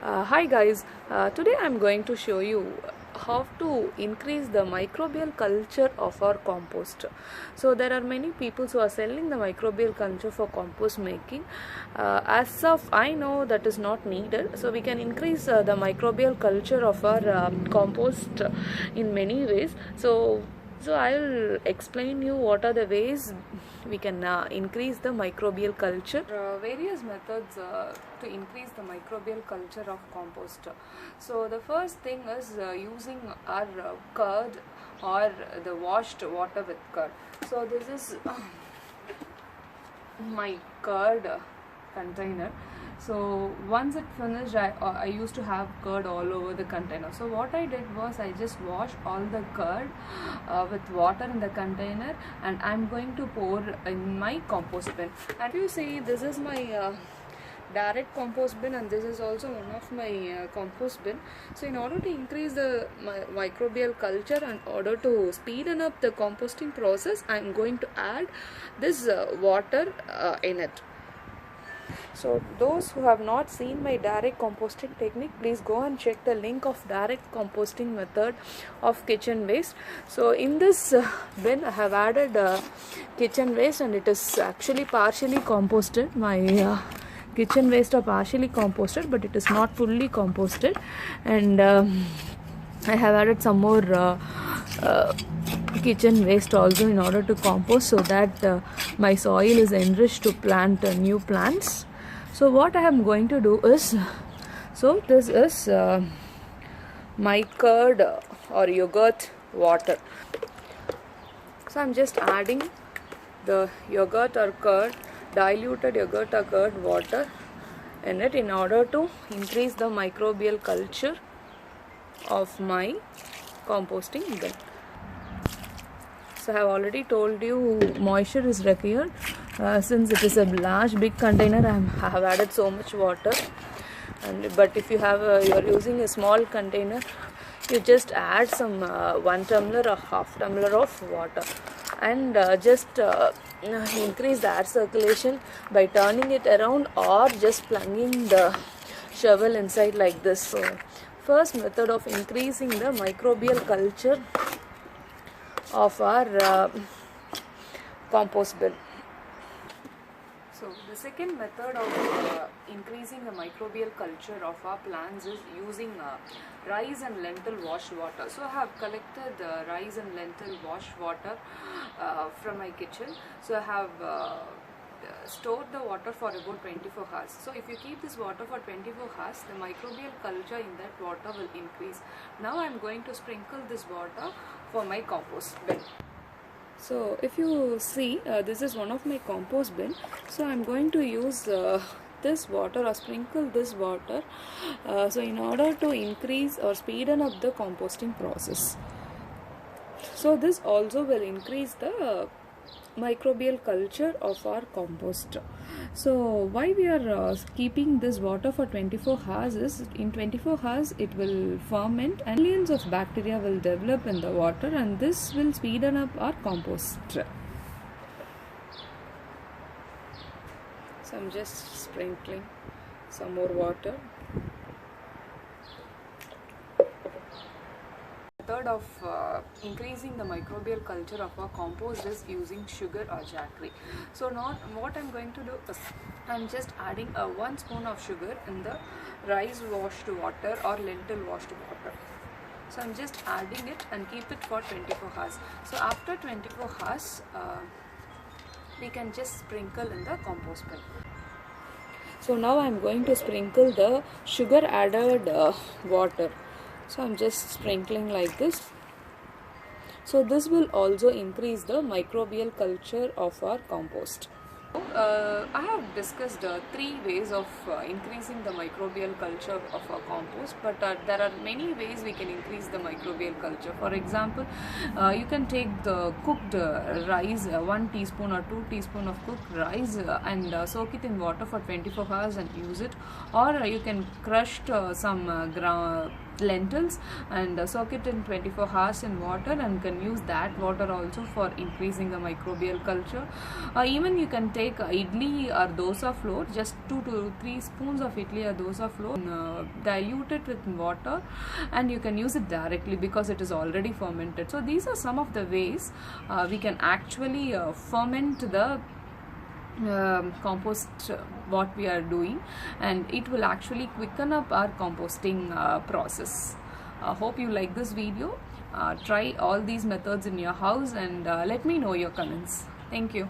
Hi guys, today I'm going to show you how to increase the microbial culture of our compost. So there are many people who are selling the microbial culture for compost making. As of I know, that is not needed. So we can increase the microbial culture of our compost in many ways. So I'll explain you what are the ways we can increase the microbial culture. Various methods to increase the microbial culture of compost. So the first thing is using our curd or the washed water with curd. So this is my curd container. So once it finished, I used to have curd all over the container. So what I did was I just washed all the curd with water in the container, and I'm going to pour in my compost bin. And you see, this is my direct compost bin, and this is also one of my compost bin. So in order to increase the microbial culture, and in order to speeden up the composting process, I'm going to add this water in it. So those who have not seen my direct composting technique, please go and check the link of direct composting method of kitchen waste. So in this bin I have added kitchen waste, and it is actually partially composted. My kitchen waste are partially composted, but it is not fully composted. And I have added some more kitchen waste also in order to compost, so that my soil is enriched to plant new plants. So what I am going to do is, so this is my curd or yogurt water. So I am just adding the yogurt or curd, diluted yogurt or curd water in it, in order to increase the microbial culture of my composting bin. So I have already told you moisture is required. Since it is a large big container, I have added so much water. But if you are using a small container, you just add some 1 tumbler or half tumbler of water, and just increase the air circulation by turning it around or just plunging the shovel inside like this. So first method of increasing the microbial culture of our compost bin. So the second method of increasing the microbial culture of our plants is using rice and lentil wash water. So I have collected rice and lentil wash water from my kitchen. So I have stored the water for about 24 hours. So if you keep this water for 24 hours, the microbial culture in that water will increase. Now I am going to sprinkle this water for my compost bin. So if you see, this is one of my compost bin. So I am going to use this water or sprinkle this water so in order to increase or speeden up the composting process. So this also will increase the microbial culture of our compost. So why we are keeping this water for 24 hours is, in 24 hours it will ferment and millions of bacteria will develop in the water, and this will speeden up our compost. So I'm just sprinkling some more water. Method of increasing the microbial culture of our compost is using sugar or jaggery. So what I'm going to do is, I'm just adding 1 spoon of sugar in the rice washed water or lentil washed water. So I'm just adding it and keep it for 24 hours. So after 24 hours, we can just sprinkle in the compost bin. So now I'm going to sprinkle the sugar added water. So I'm just sprinkling like this. So this will also increase the microbial culture of our compost. I have discussed 3 ways of increasing the microbial culture of our compost, but there are many ways we can increase the microbial culture. For example, you can take the cooked rice, 1 teaspoon or 2 teaspoon of cooked rice, and soak it in water for 24 hours and use it. Or you can crush some lentils and soak it in 24 hours in water, and can use that water also for increasing the microbial culture. Even you can take idli or dosa flour, just 2 to 3 spoons of idli or dosa flour, dilute it with water, and you can use it directly because it is already fermented. So these are some of the ways we can actually ferment the compost what we are doing, and it will actually quicken up our composting process. Hope you like this video. Try all these methods in your house and let me know your comments. Thank you.